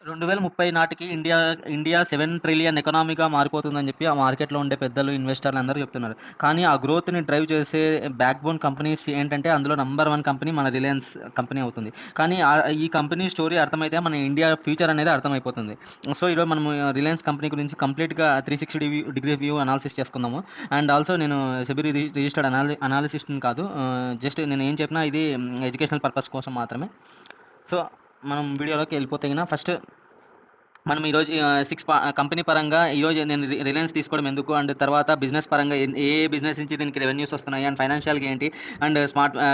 2030 నాటికి India 7 trillion ఎకనామీగా మారిపోతుందని చెప్పి ఆ మార్కెట్లో ఉండే పెద్దలు ఇన్వెస్టర్లు అందరూ చెప్తున్నారు. కానీ ఆ గ్రోత్‌ని డ్రైవ్ చేసే బ్యాక్ బోన్ కంపెనీస్ ఏంటంటే అందులో నంబర్ 1 కంపెనీ మన రిలయన్స్ కంపెనీ అవుతుంది. కానీ ఈ కంపెనీ స్టోరీ అర్థమైతే మన ఇండియా ఫ్యూచర్ అనేది అర్థమైపోతుంది. సో ఈరోజు మనము రిలయన్స్ కంపెనీ గురించి కంప్లీట్‌గా 360 డిగ్రీ వ్యూ అనాలిసిస్ చేసుకుందాము. అండ్ ఆల్సో నేను సెబీ రిజిస్టర్డ్ అనాలిసిస్ట్‌ని కాదు. జస్ట్ నేను ఏం చెప్పినా ఇది ఎడ్యుకేషనల్ పర్పస్ కోసం మాత్రమే. సో మనం వీడియోలోకి వెళ్ళిపోతే గిన ఫస్ట్ మనం ఈరోజు కంపెనీ పరంగా ఈరోజు నేను రిలయన్స్ తీసుకోవడం ఎందుకు, అండ్ తర్వాత బిజినెస్ పరంగా ఏ ఏ బిజినెస్ నుంచి దీనికి రెవెన్యూస్ వస్తున్నాయి, అండ్ ఫైనాన్షియల్గా ఏంటి, అండ్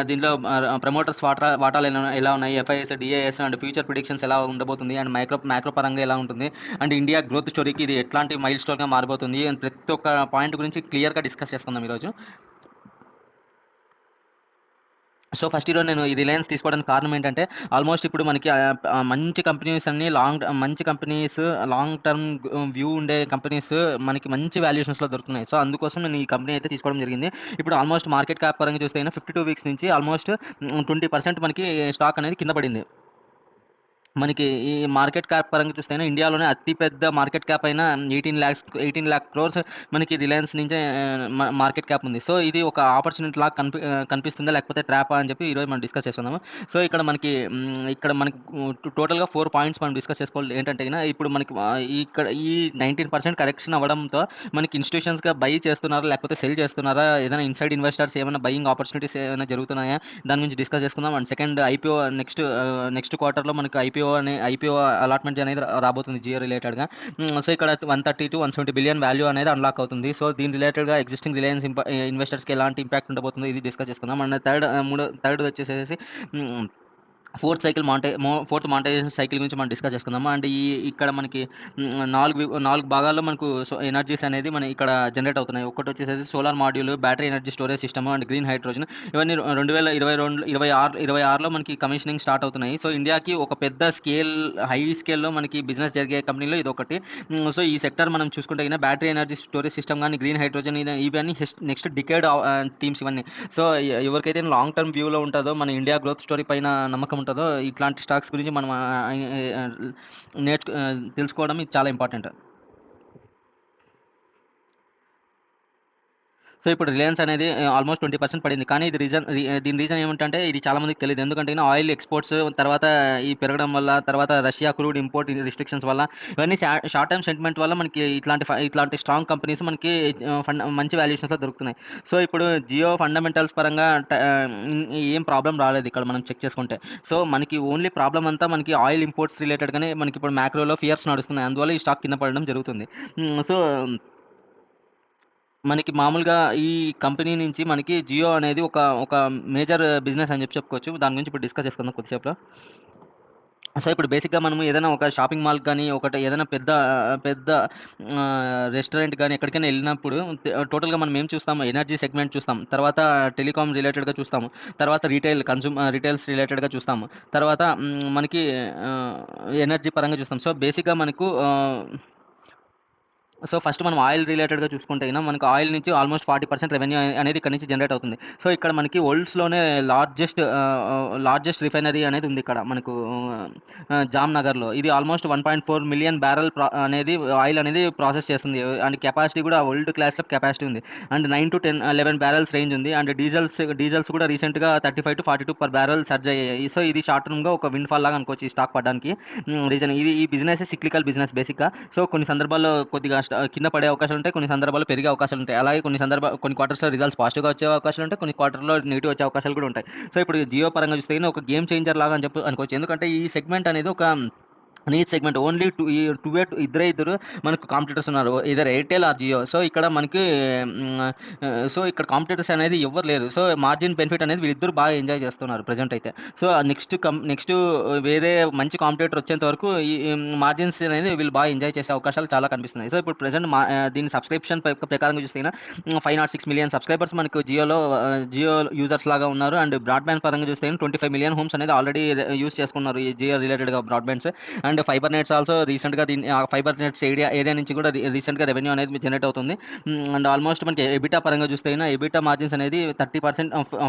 దీంట్లో ప్రమోటర్స్ వాటాలు ఎలా ఉన్నాయి, FIIs DIIs and future predictions ఎలా ఉండబోతుంది, అండ్ మ్యాక్రో పరంగా ఎలా ఉంటుంది, అండ్ ఇండియా గ్రోత్ స్టోరీకి ఇది ఎట్లాంటి మైల్ స్టోన్గా మారిపోతుంది అండ్ ప్రతి ఒక్క పాయింట్ గురించి క్లియర్గా డిస్కస్ చేసుకుందాం ఈరోజు. సో ఫస్ట్ ఈరోజు నేను ఈ రిలయన్స్ తీసుకోవడానికి కారణం ఏంటంటే ఆల్మోస్ట్ ఇప్పుడు మనకి మంచి కంపెనీస్ అన్ని మంచి కంపెనీస్ లాంగ్ టర్మ్ వ్యూ ఉండే కంపెనీస్ మనకి మంచి వాల్యుయేషన్స్లో దొరుకుతున్నాయి. సో అందుకోసం నేను ఈ కంపెనీ అయితే తీసుకోవడం జరిగింది. ఇప్పుడు ఆల్మోస్ట్ మార్కెట్ క్యాప్ పరంగా చూస్తే 52 వీక్స్ నుంచి ఆల్మోస్ట్ 20% మనకి స్టాక్ అనేది కింద పడింది. మనకి ఈ మార్కెట్ క్యాప్ పరంగా చూస్తే ఇండియాలోనే అతిపెద్ద మార్కెట్ క్యాప్ అయిన 18 lakh క్రోర్స్ మనకి రిలయన్స్ నుంచే మార్కెట్ క్యాప్ ఉంది. సో ఇది ఒక ఆపర్చునిటీ లాగా కనిపిస్తుందా లేకపోతే ట్రాపా అని చెప్పి ఈరోజు మనం డిస్కస్ చేసుకుందాము. సో ఇక్కడ మనకి టోటల్గా 4 పాయింట్స్ మనం డిస్కస్ చేసుకోవాలి. ఏంటంటే ఇప్పుడు మనకి ఇక్కడ ఈ 19% కరెక్షన్ అవ్వడంతో మనకి ఇన్స్టిట్యూషన్స్గా బై చేస్తున్నారా లేకపోతే సెల్ చేస్తున్నారా, ఏదైనా ఇన్సైడ్ ఇన్వెస్టర్స్ ఏమైనా బయింగ్ ఆపర్చునిటీస్ ఏమైనా జరుగుతున్నాయా, దాని గురించి డిస్కస్ చేసుకుందాం. అండ్ సెకండ్ ఐపీఓ నెక్స్ట్ క్వార్టర్లో మనకి ఐపీఓ అలాట్మెంట్ అనేది రాబోతుంది జియో రిలేటెడ్గా. సో ఇక్కడ 130 to 170 బిలియన్ వాల్యూ అనేది అన్లాక్ అవుతుంది. సో దీని రిలేటెడ్గా ఎగ్జిస్టింగ్ రిలయన్స్ ఇన్వెస్టర్స్కి ఎలాంటి ఇంపాక్ట్ ఉండబోతుందో ఇది డిస్కస్ చేసుకుందాం. అండ్ థర్డ్ వచ్చేసేసి ఫోర్త్ మానిటైజేషన్ సైకిల్ గురించి మనం డిస్కస్ చేసుకుందాము. అండ్ ఇక్కడ మనకి నాలుగు భాగాల్లో మనకు ఎనర్జీస్ అనేది మన ఇక్కడ జనరేట్ అవుతున్నాయి. ఒకటి వచ్చేసి solar module, battery energy storage system and green hydrogen. ఇవన్నీ 2026లో మనకి కమిషనింగ్ స్టార్ట్ అవుతున్నాయి. సో ఇండియాకి ఒక పెద్ద హై స్కేల్లో మనకి బిజినెస్ జరిగే కంపెనీలో ఇది ఒకటి. సో ఈ సెక్టర్ మనం చూసుకుంటే బ్యాటరీ ఎనర్జీ స్టోరేజ్ సిస్టమ్ కానీ గ్రీన్ హైడ్రోజన్ ఇవన్నీ నెక్స్ట్ డికేడ్ థీమ్స్ ఇవన్నీ. సో ఎవరికైతే లాంగ్ టర్మ్ వ్యూలో ఉంటుందో మన ఇండియా గ్రోత్ స్టోరీ పైన నమ్మకం ఉంటుందో ఇట్లాంటి స్టాక్స్ గురించి మనం తెలుసుకోవడం ఇది చాలా ఇంపార్టెంట్. సో ఇప్పుడు రిలయన్స్ అనేది ఆల్మోస్ట్ 20% పడింది. కానీ దీని రీజన్ ఏమిటంటే ఇది చాలా మందికి తెలియదు. ఎందుకంటే ఆయిల్ ఎక్స్పోర్ట్స్ తర్వాత ఈ పెరగడం వల్ల, తర్వాత రష్యా క్రూడ్ ఇంపోర్ట్ రిస్ట్రిక్షన్స్ వల్ల, ఇవన్నీ షార్ట్ టర్మ్ సెంటిమెంట్ వల్ల మనకి ఇట్లాంటి స్ట్రాంగ్ కంపెనీస్ మనకి మంచి వాల్యుయేషన్స్లో దొరుకుతున్నాయి. సో ఇప్పుడు జియో ఫండమెంటల్స్ పరంగా ఏం ప్రాబ్లం రాలేదు ఇక్కడ మనం చెక్ చేసుకుంటే. సో మనకి ఓన్లీ ప్రాబ్లం అంతా మనకి ఆయిల్ ఇంపోర్ట్స్ రిలేటెడ్గానే మనకి ఇప్పుడు మ్యాక్రోలో ఫియర్స్ నడుస్తున్నాయి. అందువల్ల ఈ స్టాక్ కింద పడడం జరుగుతుంది. సో మనకి మామూలుగా ఈ కంపెనీ నుంచి మనకి జియో అనేది ఒక మేజర్ బిజినెస్ అని చెప్పుకోవచ్చు. దాని గురించి ఇప్పుడు డిస్కస్ చేసుకుందాం కొద్దిసేపులో. సో ఇప్పుడు బేసిక్గా మనము ఏదైనా ఒక షాపింగ్ మాల్ కానీ ఏదైనా పెద్ద రెస్టారెంట్ కానీ ఎక్కడికైనా వెళ్ళినప్పుడు టోటల్గా మనం ఏం చూస్తాము, ఎనర్జీ సెగ్మెంట్ చూస్తాం, తర్వాత టెలికాం రిలేటెడ్గా చూస్తాము, తర్వాత రిటైల్స్ రిలేటెడ్గా చూస్తాము, తర్వాత మనకి ఎనర్జీ పరంగా చూస్తాం. సో బేసిక్గా సో ఫస్ట్ మనం ఆయిల్ రిలేటెడ్గా చూసుకుంటే మనకు ఆయిల్ నుంచి ఆల్మోస్ట్ 40% రెవెన్యూ అనేది ఇక్కడ నుంచి జనరేట్ అవుతుంది. సో ఇక్కడ మనకి వరల్డ్స్లోనే లార్జెస్ట్ రిఫైనరీ అనేది ఉంది ఇక్కడ మనకు జామ్నగర్లో. ఇది ఆల్మోస్ట్ 1.4 మిలియన్ బ్యారెల్ అనేది ఆయిల్ అనేది ప్రాసెస్ చేస్తుంది. అండ్ కెపాసిటీ కూడా వరల్డ్ క్లాస్లో కెపాసిటీ ఉంది. అండ్ 9 to 11 బ్యారెల్స్ రేంజ్ ఉంది. అండ్ డీజల్స్ కూడా రీసెంట్గా 35 to 42 per barrel సర్జ్ అయ్యాయి. సో ఇది షార్ట్ టర్మ్గా ఒక విన్ ఫాల్ లాగా అనుకోవచ్చు ఈ స్టాక్ పడడానికి. రీజన్ ఈ బిజినెస్ సిక్లికల్ బిజినెస్ బేసిక్గా. సో కొన్ని సందర్భాల్లో కొద్దిగా కింద పడే అవకాశాలు ఉంటాయి, కొన్ని సందర్భాల్లో పెరిగే అవకాశాలు ఉంటాయి. అలాగే కొన్ని క్వార్టర్స్లో రిజల్ట్స్ పాజిటివ్గా వచ్చే అవకాశాలు ఉంటాయి, కొన్ని క్వార్టర్లో నెగిటివ్ వచ్చే అవకాశాలు కూడా ఉంటాయి. సో ఇప్పుడు జియో పరంగా చూస్తే ఒక గేమ్ చేంజర్ లాగా అని అనుకోవచ్చు. ఎందుకంటే ఈ సెగ్మెంట్ అనేది ఒక నీచ్ సెగ్మెంట్. ఓన్లీ ఇద్దరు మనకు కాంపిటీటర్స్ ఉన్నారు, ఇద్దరు ఎయిర్టెల్ ఆర్ జియో. సో ఇక్కడ మనకి ఇక్కడ కాంపిటీటర్స్ అనేది ఎవరు లేరు. సో మార్జిన్ బెనిఫిట్ అనేది వీళ్ళిద్దరు బాగా ఎంజాయ్ చేస్తున్నారు ప్రజెంట్ అయితే. సో నెక్స్ట్ వేరే మంచి కాంపిటీటర్ వచ్చేంత వరకు ఈ మార్జిన్స్ అనేది వీళ్ళు బాగా ఎంజాయ్ చేసే అవకాశాలు చాలా కనిపిస్తున్నాయి. సో ఇప్పుడు ప్రజెంట్ దీని సబ్స్క్రిప్షన్ ప్రకారంగా చూస్తే 506 మిలియన్ సబ్స్క్రైబర్స్ మనకు జియో యూజర్స్ లాగా ఉన్నారు. అండ్ బ్రాడ్బ్యాండ్ పరంగా చూస్తే 25 మిలియన్ హోమ్స్ అనేది ఆల్రెడీ యూస్ చేసుకున్నారు ఈ జియో రిలేటెడ్గా బ్రాడ్బ్యాండ్స్. అండ్ ఫైబర్ నెట్స్ ఆల్సో రీసెంట్గా ఫైబర్ నెట్స్ ఏరియా నుంచి కూడా రీసెంట్గా రెవెన్యూ అనేది జనరేట్ అవుతుంది. అండ్ ఆల్మోస్ట్ మనకి ఎబిటా పరంగా చూస్తే ఎబిటా మార్జిన్స్ అనేది 30%,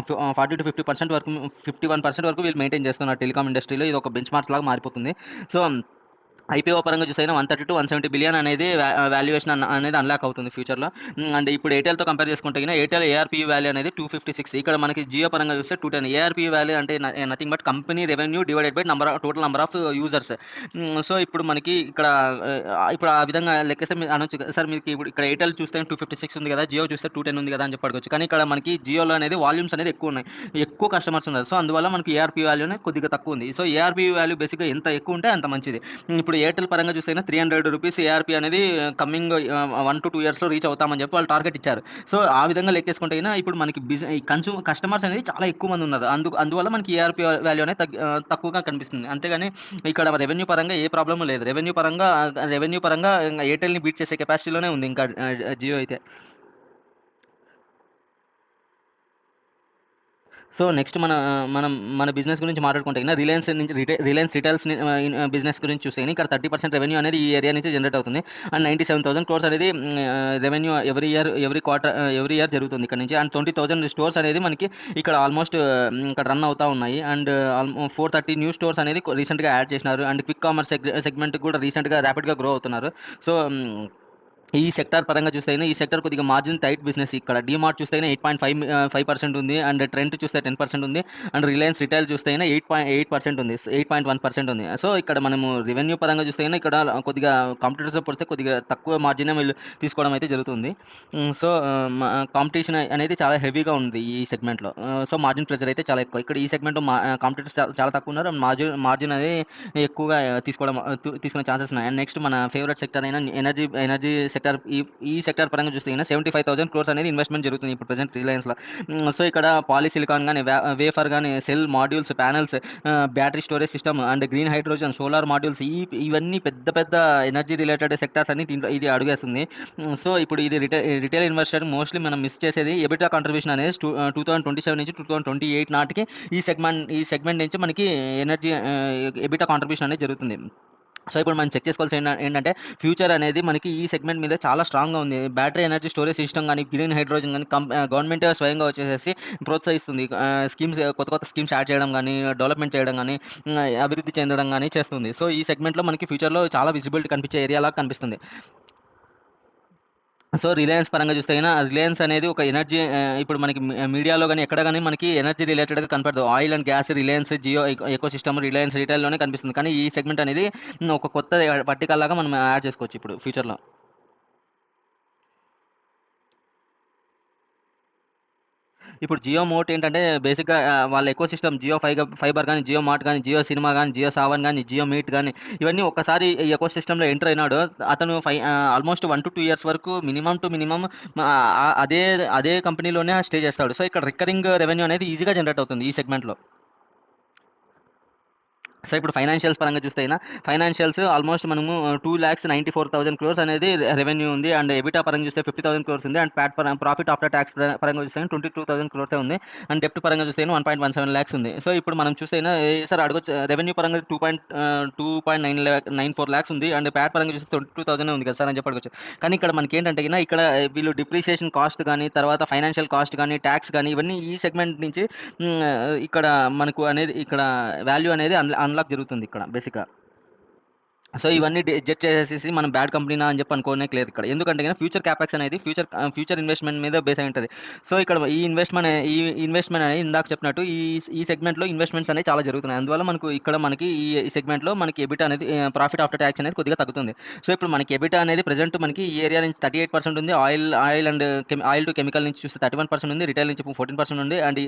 40 to 50% వరకు, 51% వరకు వీళ్ళు మెయింటైన్ చేస్తున్నారు టెలికాం ఇండస్ట్రీలో. ఇది ఒక బెంచ్ మార్క్స్ లాగా మారిపోతుంది. సో ఐపీఓ పరంగా చూసైనా 130-170 బిలియన్ అనేది వాల్యుయేషన్ అనేది అన్లాక్ అవుతుంది ఫ్యూచర్‌లో. అండ్ ఇప్పుడు ఎయిర్‌టెల్‌తో కంపేర్ చేసుకుంటే గిన ఎయిర్‌టెల్ ఏఆర్‌పీయూ వాల్యూ అనేది 256. ఇక్కడ మనకి జియో పరంగా చూస్తే 210. ఏఆర్‌పీయూ వాల్యూ అంటే nothing but company revenue divided by total number of users. So ఇప్పుడు మనకి ఇక్కడ ఇప్పుడు ఆ విధంగా లెక్కిస్తే మీరు అనొచ్చు కదా, సార్ మీకు ఇప్పుడు ఇక్కడ ఎయిర్‌టెల్ చూస్తే 256 ఉంది కదా, జియో చూస్తే 210 ఉంది కదా అని చెప్పి అడగొచ్చు. కానీ ఇక్కడ మనకి జియోలో అనేది వాల్యూమ్స్ అనేది ఎక్కువ ఉన్నాయి. ఎక్కువ కస్టమర్స్ ఉన్నారు. సో అందువల్ల మనకి ఏఆర్‌పీ వాల్యూ అనేది కొద్దిగా తక్కువ ఉంది. సో ఏఆర్‌పీ వాల్యూ బేసిక్‌గా ఎంత ఎక్కువ ఉంటే అంత మంచిది. ఇప్పుడు ఎయిర్టెల్ పరంగా చూస్తే ₹300 ఏఆర్‌పీ అనేది కమింగ్ 1-2 ఇయర్స్‌లో రీచ్ అవుతామని చెప్పి వాళ్ళు టార్గెట్ ఇచ్చారు. సో ఆ విధంగా లెక్కేసుకుంటే ఇప్పుడు మనకి ఈ కస్టమర్స్ అనేది చాలా ఎక్కువ మంది ఉన్నారు. అందువల్ల మనకి ఏఆర్‌పీ వాల్యూ అనేది తక్కువగా కనిపిస్తుంది. అంతేగాని ఇక్కడ రెవెన్యూ పరంగా ఏ ప్రాబ్లమ్ లేదు. రెవెన్యూ పరంగా ఎయిర్టెల్‌ని బీట్ చేసే కెపాసిటీలోనే ఉంది ఇంకా జియో అయితే. సో నెక్స్ట్ మనం మన బిజినెస్ గురించి మాట్లాడుకుంటే రిలయన్స్ రిటైల్స్ బిజినెస్ గురించి చూస్తే ఇక్కడ 30% రెవెన్యూ అనేది ఈ ఏరియా నుంచి జనరేట్ అవుతుంది. అండ్ 97,000 క్రోర్స్ అనేది రెవెన్యూ ఎవ్రీ ఇయర్ జరుగుతుంది ఇక్కడ నుంచి. అండ్ 20,000 స్టోర్స్ అనేది మనకి ఇక్కడ ఆల్మోస్ట్ ఇక్కడ రన్ అవుతా ఉన్నాయి. అండ్ 430 న్యూ స్టోర్స్ అనేది రీసెంట్గా యాడ్ చేసినారు. అండ్ క్విక్ కామర్స్ సెగ్మెంట్ కూడా రీసెంట్గా ర్యాపిడ్గా గ్రో అవుతున్నారు. సో ఈ సెక్టార్ పరంగా చూస్తే ఈ సెక్టార్ కొద్దిగా మార్జిన్ టైట్ బిజినెస్. ఇక్కడ డీమార్ట్ చూస్తే 8.5% ఉంది. అండ్ ట్రెంట్ చూస్తే 10% ఉంది. అండ్ రిలయన్స్ రిటైల్ చూస్తే 8.8% ఉంది. 8.1% ఉంది. సో ఇక్కడ మనము రెవెన్యూ పరంగా చూస్తే ఇక్కడ కొద్దిగా కాంపిటీటర్స్తో పోలిస్తే కొద్దిగా తక్కువ మార్జినే వీళ్ళు తీసుకోవడం అయితే జరుగుతుంది. సో కాంపిటీషన్ అనేది చాలా హెవీగా ఉంది ఈ సెగ్మెంట్లో. సో మార్జిన్ ప్రెషర్ అయితే చాలా ఎక్కువ. ఇక్కడ ఈ సెగ్మెంట్లో కాంపిటీటర్స్ చాలా తక్కువ ఉన్నారు. మార్జిన్ అనేది ఎక్కువగా తీసుకునే ఛాన్సెస్ ఉన్నాయి. అండ్ నెక్స్ట్ మన ఫేవరెట్ సెక్టర్ అయిన ఎనర్జీ సెక్టర్. ఈ సెక్టర్ పరంగా చూస్తే 75,000 క్రోర్స్ అనేది ఇన్వెస్ట్మెంట్ జరుగుతుంది ఇప్పుడు ప్రెసెంట్ రిలయన్స్లో. సో ఇక్కడ పాలిసిలికాన్ కానీ, వేఫర్ కానీ, cell modules, panels, battery storage system and green hydrogen, solar modules, ఇవన్నీ పెద్ద పెద్ద ఎనర్జీ రిలేటెడ్ సెక్టార్స్ అన్ని దీంట్లో ఇది అడుగేస్తుంది. సో ఇప్పుడు ఇది రిటైల్ ఇన్వెస్టర్ మోస్ట్లీ మనం మిస్ చేసేది ఎబిటా కాంట్రిబ్యూషన్ అనేది 2027 నుంచి 2028 నాటికి ఈ సెగ్మెంట్ నుంచి మనకి ఎనర్జీ ఎబిటా కాంట్రిబ్యూషన్ అనేది జరుగుతుంది. సో ఇప్పుడు మనం చెక్ చేసుకోవాల్సింది ఏంటంటే ఫ్యూచర్ అనేది మనకి ఈ సెగ్మెంట్ మీద చాలా స్ట్రాంగ్గా ఉంది. బ్యాటరీ ఎనర్జీ స్టోరేజ్ సిస్టమ్ కానీ, గ్రీన్ హైడ్రోజన్ కానీ గవర్నమెంట్ స్వయంగా వచ్చేసేసి ప్రోత్సహిస్తుంది. కొత్త స్కీమ్స్ యాడ్ చేయడం కానీ, డెవలప్మెంట్ చేయడం కానీ, అభివృద్ధి చెందడం కానీ చేస్తుంది. సో ఈ సెగ్మెంట్లో మనకి ఫ్యూచర్లో చాలా విజిబిలిటీ కనిపించే ఏరియాలా కనిపిస్తుంది. సో రిలయన్స్ పరంగా చూస్తే రిలయన్స్ అనేది ఒక ఎనర్జీ ఇప్పుడు మనకి మీడియాలో కానీ ఎక్కడ కానీ మనకి ఎనర్జీ రిలేటెడ్గా కనపడదు. Oil and gas, Reliance Jio ecosystem, Reliance రిటైల్లోనే కనిపిస్తుంది. కానీ ఈ సెగ్మెంట్ అనేది ఒక కొత్త వర్టికల్ లాగా మనం యాడ్ చేసుకోవచ్చు ఇప్పుడు ఫ్యూచర్లో. ఇప్పుడు జియో మోట్ ఏంటంటే బేసిక్‌గా వాళ్ళ ఎకో సిస్టమ్ జియో ఫైబర్ గానీ, జియో మార్ట్ గానీ, జియో సినిమా గానీ, జియో సావన్ గానీ, జియో మీట్ గానీ, ఇవన్నీ ఒక్కసారి ఈ ఎకో సిస్టమ్‌లో ఎంటర్ అయినాడో అతను ఆల్మోస్ట్ 1-2 ఇయర్స్ వరకు మినిమమ్ టు మినిమమ్ అదే కంపెనీలోనే స్టే చేస్తాడు. సో ఇక్కడ రికరింగ్ రెవెన్యూ అనేది ఈజీగా జనరేట్ అవుతుంది ఈ సెగ్మెంట్‌లో. సో ఇప్పుడు ఫైనాన్షియల్స్ పరంగా చూస్తే ఫైనాన్షియల్స్ ఆల్మోస్ట్ మనము 2,94,000 క్రోర్స్ అనేది రెవెన్యూ ఉంది. అండ్ ఎబిటా పరంగా చూస్తే 50,000 క్రోర్స్ ఉంది. అండ్ ప్రాఫిట్ ఆఫ్టర్ ట్యాక్స్ పరంగా చూస్తే 22,000 క్రోర్సే ఉంది. అండ్ డెప్ట్ పరంగా చూస్తే 1.17 లాక్స్ ఉంది. సో ఇప్పుడు మనం చూస్తే సార్ అడగొచ్చు రెవెన్యూ పరంగా 2.94 లాక్స్ ఉంది. అండ్ ప్యాట్ పరంగా చూస్తే 22,000 ఉంది కదా సార్ అని చెప్పి అడగొచ్చు. కానీ ఇక్కడ మనకి ఏంటంటే ఇక్కడ వీళ్ళు డిప్రిసియేషన్ కాస్ట్ కానీ, తర్వాత ఫైనాన్షియల్ కాస్ట్ కానీ, ట్యాక్స్ కానీ ఇవన్నీ ఈ సెగ్మెంట్ నుంచి ఇక్కడ మనకు అనేది ఇక్కడ వాల్యూ అనేది అన్లాక్ జరుగుతుంది ఇక్కడ బేసిక్‌గా. సో ఇవన్నీ జడ్జ్ చేసేసి మనం బ్యాడ్ కంపెనీనా అని చెప్పి అనుకోనేకి లేదు ఇక్కడ. ఎందుకంటే ఫ్యూచర్ క్యాపెక్స్ అనేది ఫ్యూచర్ ఇన్వెస్ట్‌మెంట్ మీద బేస్ అయి ఉంటది. సో ఇక్కడ ఈ ఇన్వెస్ట్‌మెంట్ అనేది ఇందాక చెప్పినట్టు ఈ సెగ్మెంట్‌లో ఇన్వెస్ట్‌మెంట్స్ అనేవి చాలా జరుగుతున్నాయి. అందువల్ల మనకి ఈ సెగ్మెంట్‌లో మనకి ఎబిటా అనేది ప్రాఫిట్ ఆఫ్టర్ టాక్స్ అనేది కొద్దిగా తగ్గుతుంది. సో ఇప్పుడు మనకి ఎబిటా అనేది ప్రెజెంట్ మనకి ఈ ఏరియా నుంచి 38% ఉంది. ఆయిల్ టు కెమికల్ నుంచి చూస్తే 31% ఉంది. రిటైల్ నుంచి 14% ఉంది. అండ్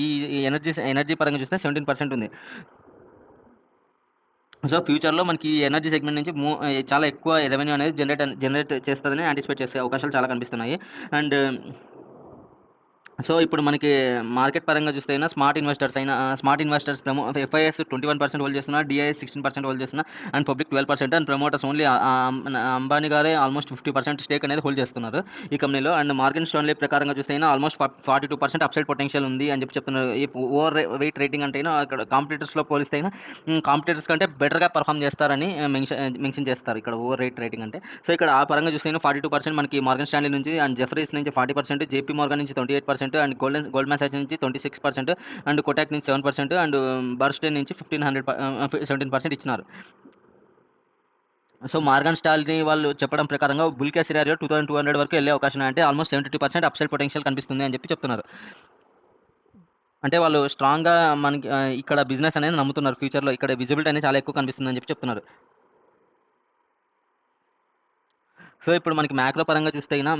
ఈ ఎనర్జీ పరంగా చూస్తే 17% ఉంది. సో ఫ్యూచర్‌లో మనకి ఈ ఎనర్జీ సెగ్మెంట్ నుంచి చాలా ఎక్కువ రెవెన్యూ అనేది జనరేట్ చేస్తదని యాంటిసిపేట్ చేసే అవకాశాలు చాలా కనిపిస్తున్నాయి. అండ్ సో ఇప్పుడు మనకి మార్కెట్ పరంగా చూస్తే స్మార్ట్ ఇన్వెస్టర్స్ ఎఫ్ఐఎస్ 21% హోల్డ్ చేస్తున్నారు. డిఐఎస్ 16% హోల్డ్ చేస్తున్నారు. And public 12%. And promoters only Ambani గారే ఆల్మోస్ట్ 50% స్టేక్ అనేది హోల్డ్ చేస్తున్నారు ఈ కంపెనీలో. అండ్ మార్గన్ స్టాన్లీ ప్రకారంగా చూస్తే ఆల్మోస్ట్ 42% అప్సైడ్ పొటెన్షియల్ ఉంది అని చెప్తున్నారు. ఓవర్ వెయిట్ రేటింగ్ అంటే అక్కడ కాంపిటీటర్స్లో పోలిస్తే కాంపిటీటర్స్ కంటే బెటర్గా పర్ఫామ్ చేస్తారని మెన్షన్ చేస్తారు ఇక్కడ ఓవర్ రేటింగ్ అంటే. సో ఇక్కడ ఆ పరంగా చూస్తే 42% మనకి మార్గన్ స్టాన్లీ నుంచి, అండ్ జెఫరీస్ నుంచి 40%, జేపీ మోర్గన్ నుంచి 28%, అండ్ గోల్డ్‌మ్యాన్ సాచస్ నుంచి 26%, అండ్ కోటాక్ నుంచి 7%, అండ్ బర్స్టెన్ నుంచి 17% ఇచ్చినారు. సో మార్గన్ స్టాల్‌ని వాళ్ళు చెప్పడం ప్రకారంగా బుల్ కేస్ సినారియో 2200 వరకు వెళ్ళే అవకాశం ఉన్నాయి. అంటే ఆల్మోస్ట్ 72% అప్‌సైడ్ పొటెన్షియల్ కనిపిస్తుంది అని చెప్పి చెప్తున్నారు. అంటే వాళ్ళు స్ట్రాంగ్‌గా మనకి ఇక్కడ బిజినెస్ అనేది నమ్ముతున్నారు ఫ్యూచర్‌లో. ఇక్కడ విజిబిలిటీ అనేది చాలా ఎక్కువ కనిపిస్తుందని చెప్పి చెప్తున్నారు. సో, ఇప్పుడు మనకి మ్యాక్రో పరంగా చూస్తే గిన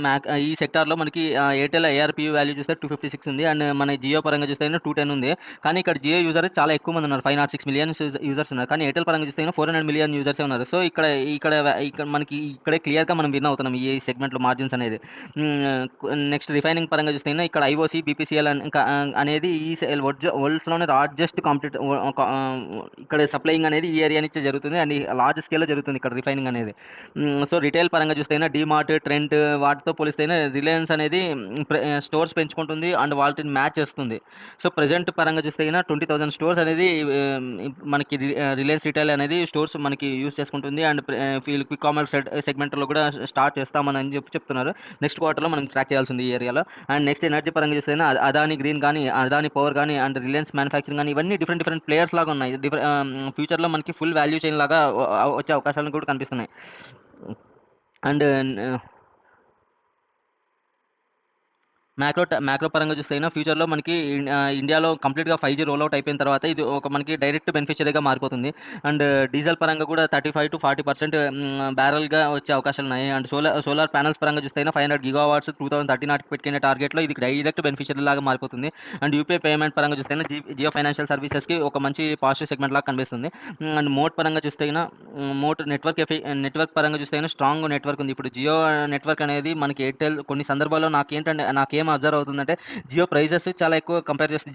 ఈ సెక్టార్‌లో మనకి ఎయిర్‌టెల్ ఏఆర్‌పీయూ వాల్యూ చూస్తే 256 ఉంది. అండ్ మన జియో పరంగా చూస్తే గిన 210 ఉంది. కానీ ఇక్కడ జియో యూజర్స్ చాలా ఎక్కువ మంది ఉన్నారు. 506 మిలియన్స్ యూజర్స్ ఉన్నారు. కానీ ఎయిర్‌టెల్ పరంగా చూస్తే గిన 400 మిలియన్ యూజర్సే ఉన్నారు. సో, ఇక్కడ మనకి ఇక్కడే క్లియర్‌గా మనం విన్ అవుతున్నాం ఈ సెగ్మెంట్‌లో మార్జిన్స్ అనేది. నెక్స్ట్ రిఫైనింగ్ పరంగా చూస్తే గిన ఇక్కడ ఐఓసీ, బీపీసీఎల్ అనేది ఈ వరల్డ్స్‌లోనే లార్జెస్ట్ ఇక్కడ సప్లయింగ్ అనేది ఈ ఏరియా నుంచే జరుగుతుంది. అండ్ లార్జ్ స్కేల్‌లో జరుగుతుంది ఇక్కడ రిఫైనింగ్ అనేది. సో, రిటైల్ పరంగా చూస్తేనా డీమార్ట్, ట్రెంట్ వాటితో పోలిస్తేనే రిలయన్స్ అనేది స్టోర్స్ పెంచుకుంటుంది అండ్ వాటిని మ్యాచ్ చేస్తుంది. సో, ప్రెజెంట్ పరంగా చూస్తే గిన 20,000 స్టోర్స్ అనేది మనకి రిలయన్స్ రిటైల్ అనేది స్టోర్స్ మనకి యూజ్ చేసుకుంటుంది. అండ్ వీళ్ళు క్విక్ కామర్స్ సెగ్మెంట్‌లో కూడా స్టార్ట్ చేస్తామని చెప్పి చెప్తున్నారు. నెక్స్ట్ క్వార్టర్‌లో మనం ట్రాక్ చేయాల్సింది ఈ ఏరియాలో. అండ్ నెక్స్ట్ ఎనర్జీ పరంగా చూస్తే అదాని గ్రీన్ కానీ, అదాని పవర్ కానీ, అండ్ రిలయన్స్ మ్యానుఫ్యాక్చరింగ్ కానీ ఇవన్నీ డిఫరెంట్ డిఫరెంట్ ప్లేయర్స్ లాగా ఉన్నాయి. ఫ్యూచర్‌లో మనకి ఫుల్ వాల్యూ చైన్ లాగా వచ్చే అవకాశాలు కూడా కనిపిస్తున్నాయి. అండ్ మ్యాక్రో పరంగా చూస్తే ఫ్యూచర్‌లో మనకి ఇండియాలో కంప్లీట్‌గా 5G రోల్ అవుట్ అయిపోయిన తర్వాత ఇది ఒక మనకి డైరెక్ట్ బెనిఫిషియరీగా మారిపోతుంది. అండ్ డీజిల్ పరంగా కూడా 35-40% బ్యారెల్‌గా వచ్చే అవకాశాలున్నాయి. అండ్ సోలార్ ప్యానెల్స్ పరంగా చూస్తే 500 గిగావాట్స్ 2030 నాటికి పెట్టుకునే టార్గెట్‌లో ఇది డైరెక్ట్ బెనిఫిషియరీ లాగా మారిపోతుంది. అండ్ యూపీఐ పేమెంట్ పరంగా చూస్తే జియో ఫైనాన్షియల్ సర్వీసెస్‌కి ఒక మంచి పాజిటివ్ సెగ్మెంట్ లాగా కనిపిస్తుంది. అండ్ మోడ్ పరంగా చూస్తే మోడ్ నెట్వర్క్ పరంగా చూస్తే స్ట్రాంగ్ నెట్వర్క్ ఉంది. ఇప్పుడు జియో నెట్వర్క్ అనేది మనకి ఎయిర్‌టెల్ కొన్ని సందర్భాల్లో నాకేం అబ్జర్వ్ అవుతుందంటే జియో ప్రైజెస్ చాలా ఎక్కువ కంపేర్ చేస్తే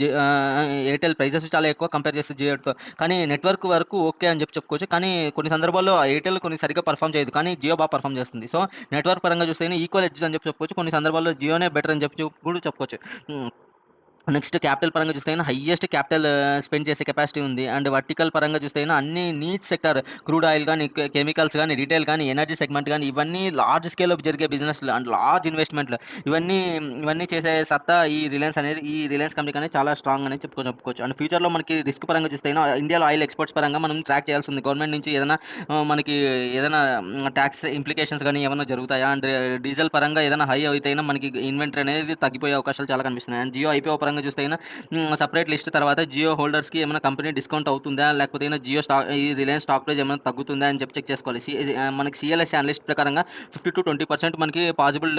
ఎయిర్‌టెల్ ప్రైజెస్ చాలా ఎక్కువ కంపేర్ చేస్తే జియోతో. కానీ నెట్వర్క్ వరకు ఓకే అని చెప్పుకోవచ్చు. కానీ కొన్ని సందర్భాల్లో ఎయిర్‌టెల్ కొన్ని సరిగ్గా పెర్ఫార్మ్ చేయదు. కానీ జియో బాగా పెర్ఫార్మ్ చేస్తుంది. సో, నెట్వర్క్ పరంగా చూస్తే ఈక్వల్ ఎడ్జ్ అని చెప్పుకోవచ్చు. కొన్ని సందర్భాల్లో జియోనే బెటర్ అని కూడా చెప్పుకోవచ్చు. హ్మ్. నెక్స్ట్ క్యాపిటల్ పరంగా చూస్తే హైయెస్ట్ క్యాపిటల్ స్పెండ్ చేసే కెపాసిటీ ఉంది. అండ్ వర్టికల్ పరంగా చూస్తే అన్ని నీచ్ సెక్టర్ క్రూడ్ ఆయిల్ గానీ, కెమికల్స్ గానీ, రిటైల్ గానీ, ఎనర్జీ సెగ్మెంట్ గానీ ఇవన్నీ లార్జ్ స్కేల్‌లో జరిగే బిజినెస్‌లు అండ్ లార్జ్ ఇన్వెస్ట్‌మెంట్‌లు ఇవన్నీ ఇవన్నీ చేసే సత్తా ఈ రిలయన్స్ కంపెనీకి అనేది చాలా స్ట్రాంగ్ అని చెప్పుకోవచ్చు. అండ్ ఫ్యూచర్‌లో మనకి రిస్క్ పరంగా చూస్తే ఇండియాలో ఆయిల్ ఎక్స్‌పోర్ట్స్ పరంగా మనం ట్రాక్ చేయాల్సి ఉంది. గవర్నమెంట్ నుంచి మనకి ఏదైనా టాక్స్ ఇంప్లికేషన్స్ గానీ ఏమన్నా జరుగుతాయా? అండ్ డీజిల్ పరంగా ఏదైనా హై అయితేనా మనకి ఇన్వెంటరీ అనేది తగ్గిపోయే అవకాశాలు చాలా కనిపిస్తున్నాయి. అండ్ జియో ఐపీఓ పరంగా చూస్తే సెపరేట్ లిస్ట్ తర్వాత జియో హోల్డర్స్‌కి ఏమైనా కంపెనీ డిస్కౌంట్ అవుతుందా? లేకపోతే ఈ రిలయన్స్ స్టాక్ ప్రైస్ ఏమైనా తగ్గుతుందా అని చెప్పి చెక్ చేసుకోవాలి. మనకి సిఎల్ఎస్ అనలిస్ట్ ప్రకారంగా 50-20% మనకి పాజిబుల్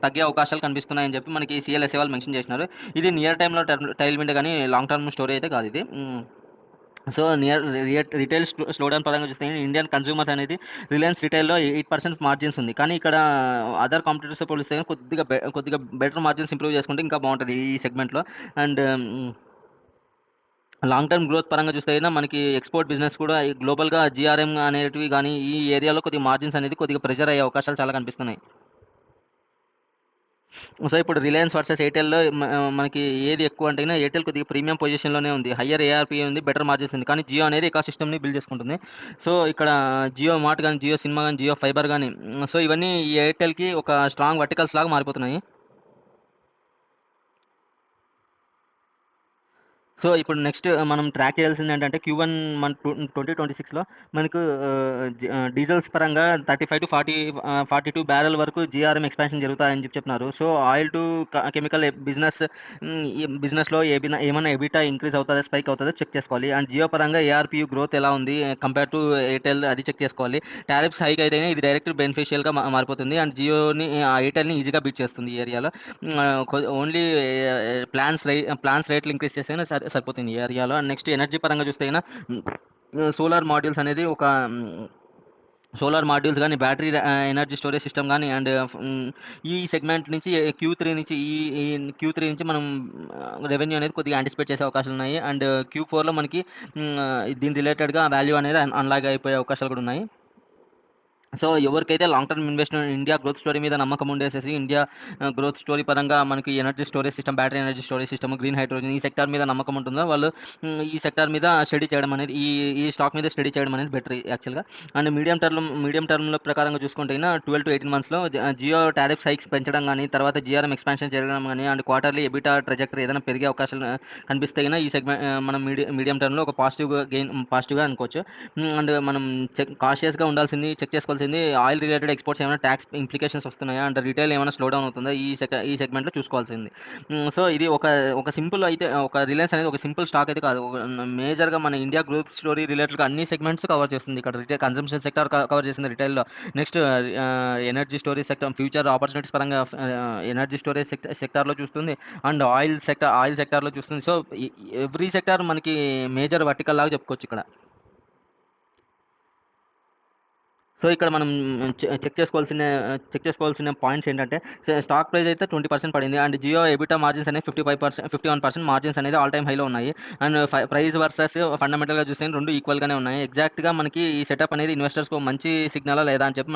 తగ్గే అవకాశాలు కనిపిస్తున్నాయని చెప్పి మనకి సిఎల్ఎస్ఏ వాళ్ళు మెన్షన్ చేసినారు. ఇది నియర్ టైమ్‌లో టైల్‌విండ్ గానీ లాంగ్ టర్మ్ స్టోరీ అయితే కాదు ఇది. సో, రిటైల్ స్లోడౌన్ పరంగా చూస్తే ఇండియన్ కన్స్యూమర్స్ అనేది రిలయన్స్ రిటైల్‌లో 8% మార్జిన్స్ ఉంది. కానీ ఇక్కడ అదర్ కాంపిటీటర్స్‌తో పోలిస్తే కొద్దిగా బెటర్ మార్జిన్స్ ఇంప్రూవ్ చేసుకుంటే ఇంకా బావుంటది ఈ సెగ్మెంట్‌లో. అండ్ లాంగ్ టర్మ్ గ్రోత్ పరంగా చూస్తే మనకి ఎక్స్‌పోర్ట్ బిజినెస్ కూడా గ్లోబల్‌గా జీఆర్ఎం అనేటివి గానీ ఈ ఏరియాలో కొద్దిగా మార్జిన్స్ అనేది కొద్దిగా ప్రెషర్ అయ్యే అవకాశాలు చాలా కనిపిస్తున్నాయి. సో, ఇప్పుడు రిలయన్స్ వర్సెస్ ఎయిర్‌టెల్‌లో మనకి ఏది ఎక్కువ అంటే ఎయిర్‌టెల్ కొద్దిగా ప్రీమియం పొజిషన్‌లోనే ఉంది. హయ్యర్ ఏఆర్‌పీ ఉంది. బెటర్ మార్జిన్స్ ఉంది. కానీ జియో అనేది ఎకోసిస్టమ్‌ని బిల్డ్ చేసుకుంటుంది. సో, ఇక్కడ జియో మార్ట్ గాని, జియో సినిమా గాని, జియో ఫైబర్ గాని సో, ఇవన్నీ ఈ ఎయిర్‌టెల్‌కి ఒక స్ట్రాంగ్ వర్టికల్స్ లాగా మారిపోతున్నాయి. సో, ఇప్పుడు నెక్స్ట్ మనం ట్రాక్ చేయాల్సిందేంటంటే క్యూవన్ 2026లో మనకు డీజిల్స్ పరంగా 35-42 బ్యారెల్ వరకు జీఆర్ఎం ఎక్స్‌పాన్షన్ జరుగుతాయని చెప్తున్నారు. సో, ఆయిల్ టు కెమికల్ ఈ బిజినెస్‌లో ఏమన్నా ఎబిటా ఇంక్రీజ్ అవుతదా? స్పైక్ అవుతదా? చెక్ చేసుకోవాలి. అండ్ జియో పరంగా ఏఆర్‌పీయూ గ్రోత్ ఎలా ఉంది? కంపేర్ టు ఎయిర్‌టెల్ అది చెక్ చేసుకోవాలి. టారిఫ్స్ హైక్ అయితేనే ఇది డైరెక్ట్ బెనిఫిషియల్‌గా మారిపోతుంది. అండ్ ఎయిర్‌టెల్‌ని ఈజీగా బీట్ చేస్తుంది ఈ ఏరియాలో. ఓన్లీ ప్లాన్స్ రేట్లు ఇంక్రీజ్ చేస్తేనే సరిపోతుంది ఈ ఏరియాలో. అండ్ నెక్స్ట్ ఎనర్జీ పరంగా చూస్తే సోలార్ మాడ్యూల్స్ అనేది సోలార్ మాడ్యూల్స్ గానీ, బ్యాటరీ ఎనర్జీ స్టోరేజ్ సిస్టమ్ గానీ అండ్ ఈ సెగ్మెంట్ నుంచి క్యూ3 నుంచి ఈ క్యూ3 నుంచి మనం రెవెన్యూ అనేది కొద్దిగా యాంటిసిపేట్ చేసే అవకాశాలున్నాయి. అండ్ క్యూ4లో మనకి దీని రిలేటెడ్‌గా వాల్యూ అనేది అన్‌లాక్ అయిపోయే అవకాశాలు కూడా ఉన్నాయి. సో ఎవరికైతే long term investment India growth story మీద నమ్మకం ఉండేసేసి ఇండియా గ్రోత్ స్టోరీ పరంగా మనకి energy storage system, battery energy storage system, green hydrogen ఈ సెక్టార్ మీద నమ్మకం ఉంటుందో వాళ్ళు ఈ సెక్టార్ మీద స్టడీ చేయడం అనేది ఈ స్టాక్ మీద స్టడీ చేయడం అనేది బెటర్ యాక్చువల్‌గా. అండ్ మీడియం టర్మ్‌లో ప్రకారంగా చూసుకుంటే గిన 12-18 మంత్స్‌లో జియో టారిఫ్ హైక్స్ పెంచడం గానీ, తర్వాత జీఆర్ఎం ఎక్స్పాన్షన్ జరగడం గానీ, అండ్ క్వార్టర్లీ ఎబిటా ట్రాజెక్టరీ ఏదైనా పెరిగే అవకాశాలు కనిపిస్తే గిన ఈ మనం మీడియం టర్మ్‌లో ఒక పాజిటివ్‌గా అనుకోవచ్చు. అండ్ మనం కాషియస్‌గా ఉండాల్సింది, చెక్ చేసుకోవాల్సింది ఆయిల్ రిలేటెడ్ ఎక్స్‌పోర్ట్స్ ఏమైనా ట్యాక్స్ ఇంప్లికేషన్స్ వస్తున్నాయా? అండ్ రిటైల్ ఏమైనా స్లో డౌన్ అవుతుందా? ఈ సెగ్మెంట్‌లో చూసుకోవాల్సింది. సో ఇది ఒక సింపుల్ అయితే ఒక రిలయన్స్ అనేది ఒక సింపుల్ స్టాక్ అయితే కాదు. మేజర్‌గా మన ఇండియా గ్రోత్ స్టోరీ రిలేటెడ్‌గా అన్ని సెగ్మెంట్స్ కవర్ చేస్తుంది. ఇక్కడ రిటైల్ సెక్టార్ కవర్ చేసింది రిటైల్‌లో. Next energy storage sector, future opportunities పరంగా ఎనర్జీ స్టోరేజ్ సెక్టార్‌లో చూస్తుంది. అండ్ ఆయిల్ సెక్టార్‌లో చూస్తుంది. సో ఎవ్రీ సెక్టార్ మనకి మేజర్ వర్టికల్ లాగా చెప్పుకోవచ్చు ఇక్కడ. సో ఇక్కడ మనం చెక్ చేసుకోవాల్సిన పాయింట్స్ ఏంటంటే స్టాక్ ప్రైస్ అయితే 20% పడింది. అండ్ జియో ఎబిటా మార్జిన్స్ అనేవి 55%, 51% మార్జిన్స్ అనేది ఆల్ టైమ్ హైలో ఉన్నాయి. అండ్ ప్రైస్ వర్సెస్ ఫండమెంటల్‌గా చూస్తే 2 ఈక్వల్‌గానే ఉన్నాయి. ఎగ్జాక్ట్‌గా మనకి ఈ సెటప్ అనేది ఇన్వెస్టర్స్‌కి మంచి సిగ్నలా లేదా అని చెప్పి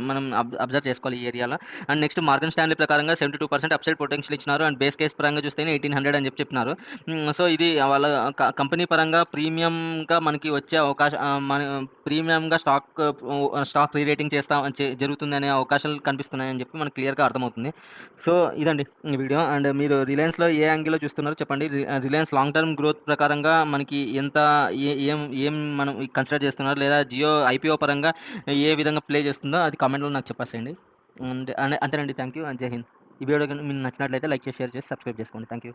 మనం అబ్జర్వ్ చేసుకోవాలి ఈ ఏరియాలో. అండ్ నెక్స్ట్ మార్గన్ స్టాన్లీ ప్రకారంగా 72% అప్‌సైడ్ పొటెన్షియల్ ఇచ్చినారు. అండ్ బేస్ కేస్ పరంగా చూస్తే 1800 అని చెప్పినారు. సో ఇది వాళ్ళ కంపెనీ పరంగా ప్రీమియంగా మనకి వచ్చే మన ప్రీమియంగా స్టాక్ రీరేటింగ్ జరుగుతుందనే అవకాశాలు కనిపిస్తున్నాయని చెప్పి మనకు క్లియర్‌గా అర్థమవుతుంది. సో ఇదండి ఈ వీడియో. అండ్ మీరు రిలయన్స్‌లో ఏ యాంగిల్‌లో చూస్తున్నారో చెప్పండి. రిలయన్స్ లాంగ్ టర్మ్ గ్రోత్ ప్రకారంగా మనకి ఎంత ఏ ఏం ఏం మనం కన్సిడర్ చేస్తున్నారు? లేదా జియో ఐపీఓ పరంగా ఏ విధంగా ప్లే చేస్తుందో అది కామెంట్‌లో నాకు చెప్పేసేయండి. అండ్ అంతేనండి. Thank you. జై హింద్. ఈ వీడియో గనుక మీకు నచ్చినట్లయితే లైక్ చేసి, షేర్ చేసి, సబ్స్క్రైబ్ చేసుకోండి. Thank you.